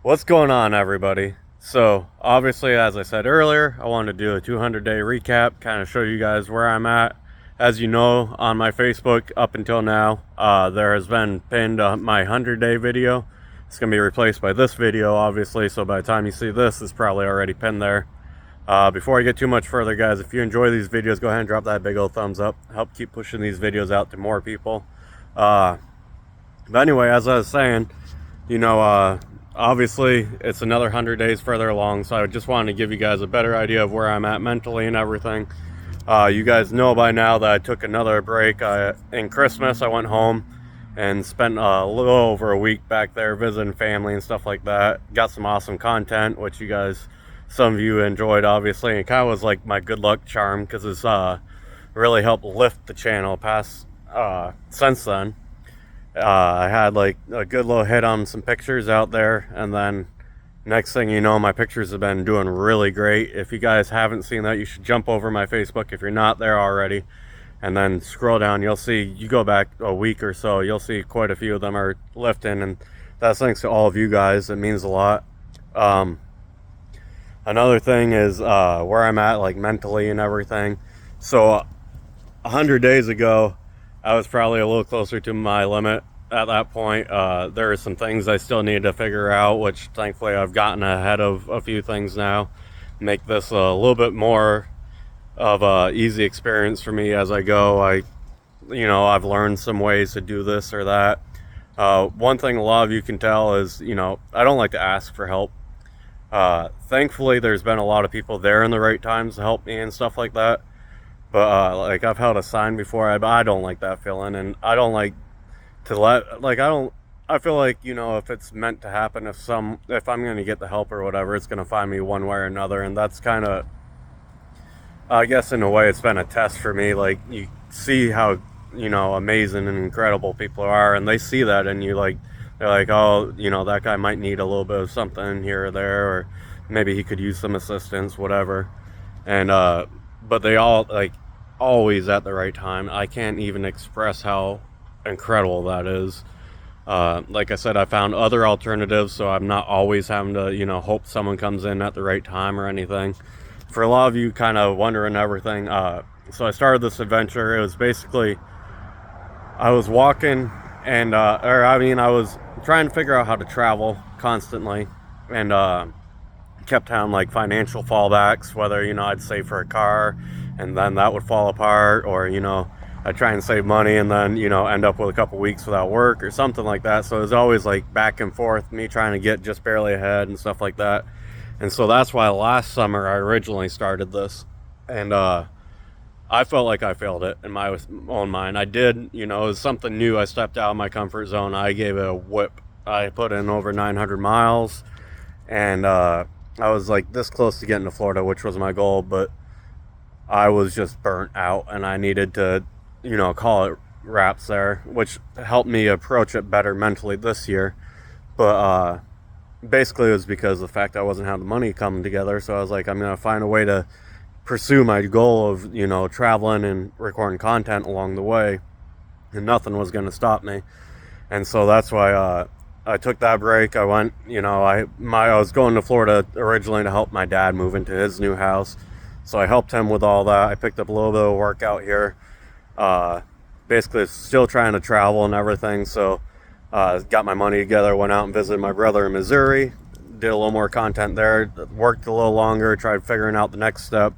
What's going on, everybody? So, obviously, as I said earlier, I wanted to do a 200-day recap, kind of show you guys where I'm at. As you know, on my Facebook, up until now, there has been pinned my 100-day video. It's going to be replaced by this video, obviously, so by the time you see this, it's probably already pinned there. Before I get too much further, guys, if you enjoy these videos, go ahead and drop that big old thumbs up. Help keep pushing these videos out to more people. Uh, but anyway, as I was saying, you know, obviously it's another 100 days further along, so I just wanted to give you guys a better idea of where I'm at mentally and everything. You guys know by now that I took another break. In Christmas, I went home and spent a little over a week back there visiting family and stuff like that. Got some awesome content, which you guys, some of you enjoyed, obviously. And it kind of was like my good luck charm because it's really helped lift the channel past since then. I had like a good little hit on some pictures out there, and then next thing you know, my pictures have been doing really great. If you guys haven't seen that, you should jump over my Facebook if you're not there already, and then scroll down. You'll see, you go back a week or so, you'll see quite a few of them are lifting, and that's thanks to all of you guys. It means a lot. Another thing is where I'm at, like mentally and everything. So 100 days ago, I was probably a little closer to my limit at that point. There are some things I still need to figure out, which thankfully I've gotten ahead of a few things now. Make this a little bit more of a easy experience for me as I go. I've learned some ways to do this or that. One thing a lot of you can tell is, I don't like to ask for help. Thankfully, there's been a lot of people there in the right times to help me and stuff like that. But like I've held a sign before, I don't like that feeling, and I don't like to I feel like, if it's meant to happen, if I'm going to get the help or whatever, it's going to find me one way or another. And that's kind of, I guess in a way, it's been a test for me. Like, you see how, amazing and incredible people are, and they see that, and they're like, oh, that guy might need a little bit of something here or there, or maybe he could use some assistance, whatever. And but they all, like, always at the right time. I can't even express how incredible that is. Like I said, I found other alternatives, so I'm not always having to, hope someone comes in at the right time or anything. For a lot of you kind of wondering everything, so I started this adventure. It was basically, I was walking and, I was trying to figure out how to travel constantly, and kept having like financial fallbacks, whether, I'd save for a car and then that would fall apart, or, I'd try and save money and then, end up with a couple weeks without work or something like that. So it was always like back and forth, me trying to get just barely ahead and stuff like that. And so that's why last summer I originally started this. And I felt like I failed it in my own mind. I did, it was something new. I stepped out of my comfort zone. I gave it a whip. I put in over 900 miles, and I was like this close to getting to Florida, which was my goal, but I was just burnt out and I needed to, call it wraps there, which helped me approach it better mentally this year. But basically it was because of the fact I wasn't having the money coming together. So I was like, I'm going to find a way to pursue my goal of, traveling and recording content along the way, and nothing was going to stop me. And so that's why I took that break. I went, I was going to Florida originally to help my dad move into his new house. So I helped him with all that. I picked up a little bit of work out here. Basically, still trying to travel and everything. So got my money together, went out and visited my brother in Missouri. Did a little more content there. Worked a little longer, tried figuring out the next step,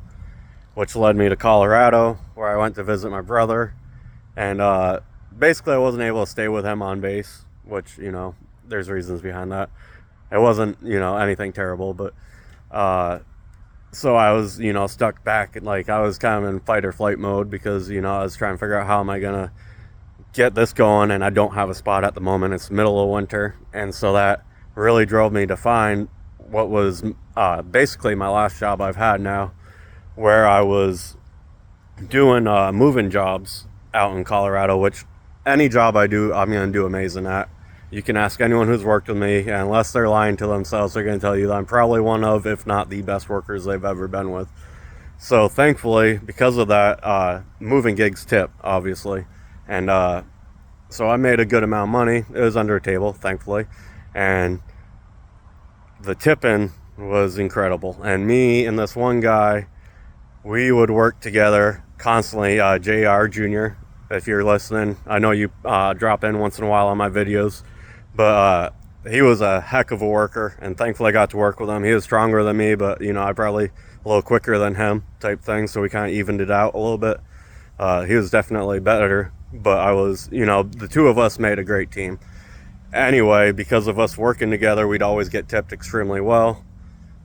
which led me to Colorado, where I went to visit my brother. And basically, I wasn't able to stay with him on base, which, there's reasons behind that. It wasn't, anything terrible, but so I was, stuck back, and like I was kind of in fight or flight mode because, I was trying to figure out how am I gonna get this going, and I don't have a spot at the moment. It's middle of winter, and so that really drove me to find what was basically my last job I've had now, where I was doing moving jobs out in Colorado, which any job I do, I'm gonna do amazing at. You can ask anyone who's worked with me, and unless they're lying to themselves, they're going to tell you that I'm probably one of, if not the best workers they've ever been with. So thankfully, because of that, moving gigs tip, obviously. And so I made a good amount of money. It was under a table, thankfully. And the tipping was incredible. And me and this one guy, we would work together constantly. JR Jr., if you're listening, I know you drop in once in a while on my videos, but he was a heck of a worker, and thankfully I got to work with him. He was stronger than me, but I probably a little quicker than him type thing, so we kind of evened it out a little bit. He was definitely better, but I was, the two of us made a great team. Anyway, because of us working together, we'd always get tipped extremely well.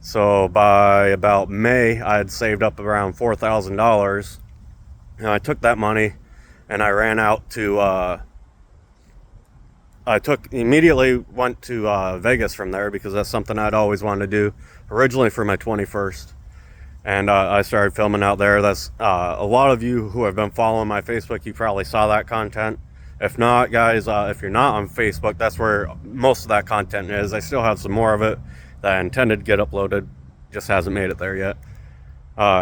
So by about May, I had saved up around $4,000, and I took that money and I ran out to immediately went to Vegas from there, because that's something I'd always wanted to do originally for my 21st. And I started filming out there. That's a lot of you who have been following my Facebook, you probably saw that content. If not, guys, if you're not on Facebook, that's where most of that content is. I still have some more of it that I intended to get uploaded, just hasn't made it there yet.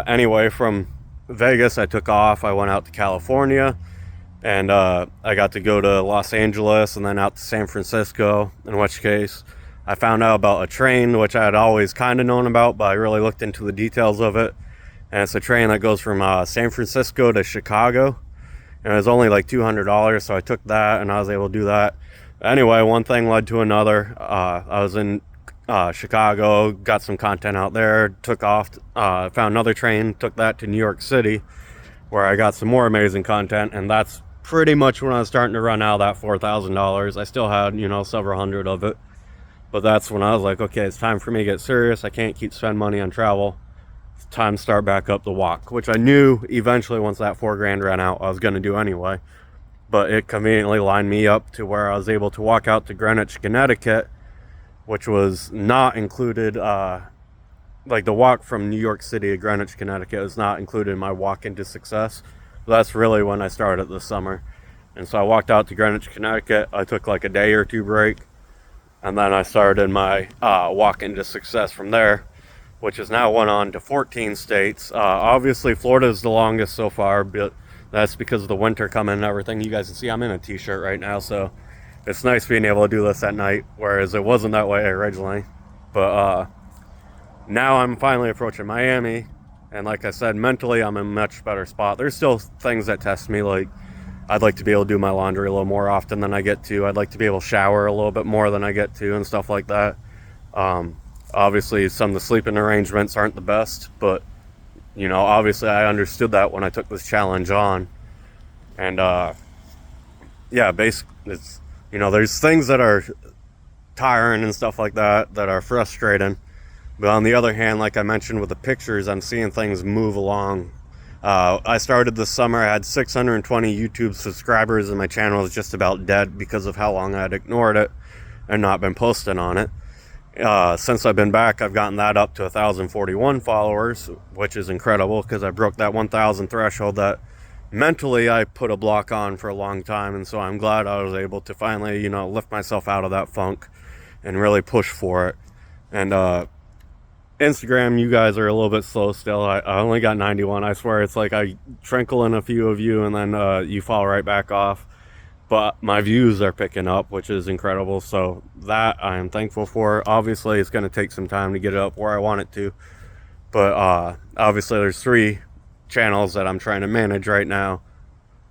Anyway, from Vegas, I took off. I went out to California, and I got to go to Los Angeles and then out to San Francisco, in which case I found out about a train, which I had always kind of known about, but I really looked into the details of it. And it's a train that goes from San Francisco to Chicago, and it was only like $200, so I took that and I was able to do that. Anyway, one thing led to another. I was in Chicago, got some content out there, took off, found another train, took that to New York City, where I got some more amazing content. And that's pretty much when I was starting to run out of that $4,000. I still had, several hundred of it, but that's when I was like, okay, it's time for me to get serious. I can't keep spending money on travel. It's time to start back up the walk, which I knew eventually once that $4,000 ran out, I was going to do anyway. But it conveniently lined me up to where I was able to walk out to Greenwich, Connecticut, which was not included. Like the walk from New York City to Greenwich, Connecticut is not included in my walk into success. That's really when I started this summer. And so I walked out to Greenwich, Connecticut. I took like a day or two break, and then I started my walk into success from there, which has now went on to 14 states. Obviously, Florida is the longest so far, but that's because of the winter coming and everything. You guys can see I'm in a t-shirt right now, so it's nice being able to do this at night, whereas it wasn't that way originally. But now I'm finally approaching Miami, and like I said, mentally I'm in a much better spot. There's still things that test me, like I'd like to be able to do my laundry a little more often than I get to. I'd like to be able to shower a little bit more than I get to and stuff like that. Obviously, some of the sleeping arrangements aren't the best, but, obviously I understood that when I took this challenge on. And, yeah, basically, it's, there's things that are tiring and stuff like that that are frustrating. But on the other hand, like I mentioned with the pictures, I'm seeing things move along. I started this summer, I had 620 YouTube subscribers, and my channel is just about dead because of how long I had ignored it and not been posting on it. Since I've been back, I've gotten that up to 1,041 followers, which is incredible because I broke that 1,000 threshold that mentally I put a block on for a long time. And so I'm glad I was able to finally, lift myself out of that funk and really push for it. And Instagram, you guys are a little bit slow still. I only got 91. I swear it's like I trinkle in a few of you and then you fall right back off. But my views are picking up, which is incredible. So that I am thankful for. Obviously, it's going to take some time to get it up where I want it to. But obviously, there's 3 channels that I'm trying to manage right now.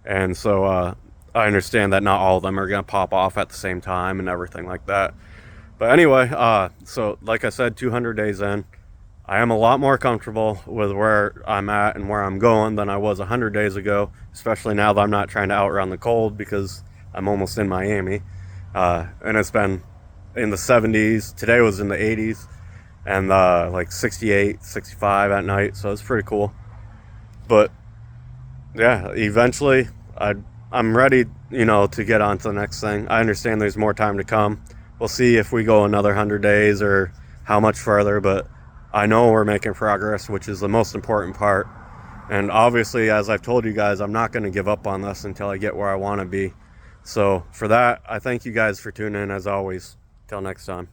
And so I understand that not all of them are going to pop off at the same time and everything like that. But anyway, so like I said, 200 days in, I am a lot more comfortable with where I'm at and where I'm going than I was 100 days ago, especially now that I'm not trying to outrun the cold because I'm almost in Miami. And it's been in the 70s. Today was in the 80s and like 68, 65 at night. So it's pretty cool. But yeah, eventually I'm ready, to get on to the next thing. I understand there's more time to come. We'll see if we go another 100 days or how much further, but I know we're making progress, which is the most important part. And obviously, as I've told you guys, I'm not going to give up on this until I get where I want to be. So for that, I thank you guys for tuning in as always. Till next time.